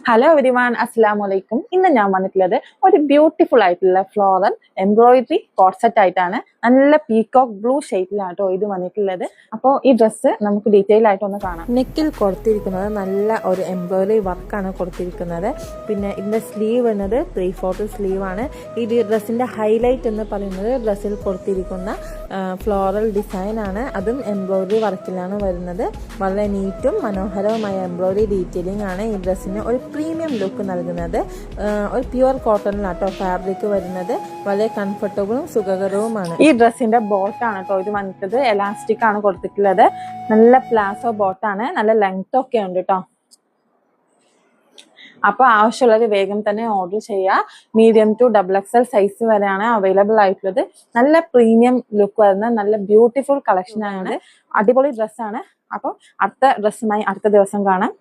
Hello everyone, അസ്സലാമു അലൈക്കും. ഇന്ന് ഞാൻ വന്നിട്ടുള്ളത് ഒരു ബ്യൂട്ടിഫുൾ ആയിട്ടുള്ള ഫ്ലോറൽ എംബ്രോയിഡറി കോർസെറ്റ് ആയിട്ടാണ്. നല്ല പീകോക്ക് ബ്ലൂ ഷെയ്ഡിലാട്ടോ ഇത് വന്നിട്ടുള്ളത്. അപ്പോൾ ഈ ഡ്രസ്സ് നമുക്ക് ഡീറ്റെയിൽ ആയിട്ട് ഒന്ന് കാണാം. നെക്കിൽ കൊടുത്തിരിക്കുന്നത് നല്ല ഒരു എംബ്രോയിഡറി വർക്കാണ് കൊടുത്തിരിക്കുന്നത്. പിന്നെ ഇതിന്റെ സ്ലീവ് എന്നത് 3/4 സ്ലീവ് ആണ്. ഈ ഡ്രസ്സിന്റെ ഹൈലൈറ്റ് എന്ന് പറയുന്നത് ഡ്രസ്സിൽ കൊടുത്തിരിക്കുന്ന ഫ്ലോറൽ ഡിസൈൻ ആണ്. അതും എംബ്രോയിഡറി വർക്കിലാണ് വരുന്നത്. വളരെ നീറ്റും മനോഹരവുമായ എംബ്രോയിഡറി ഡീറ്റെയിലിംഗ് ആണ് ഈ ഡ്രസ്സിന് ഒരു പ്രീമിയം ലുക്ക് നൽകുന്നത്. ഒരു പ്യുവർ കോട്ടണിലാട്ടോ ഫാബ്രിക് വരുന്നത്. വളരെ കംഫർട്ടബിളും സുഖകരവുമാണ്. ഈ ഡ്രസ്സിന്റെ ബോട്ടാണ് കേട്ടോ ഇത് വന്നിട്ടത്. എലാസ്റ്റിക് ആണ് കൊടുത്തിട്ടുള്ളത്. നല്ല പ്ലാസോ ബോട്ടാണ്. നല്ല ലെങ്ത് ഒക്കെ ഉണ്ട് കേട്ടോ. അപ്പൊ ആവശ്യമുള്ളത് വേഗം തന്നെ ഓർഡർ ചെയ്യുക. മീഡിയം ടു XXL സൈസ് വരെയാണ് അവൈലബിൾ ആയിട്ടുള്ളത്. നല്ല പ്രീമിയം ലുക്ക് വരുന്ന നല്ല ബ്യൂട്ടിഫുൾ കളക്ഷൻ ആണ്. അടിപൊളി ഡ്രസ്സാണ്. അപ്പോൾ അടുത്ത ഡ്രസ്സുമായി അടുത്ത ദിവസം കാണാം.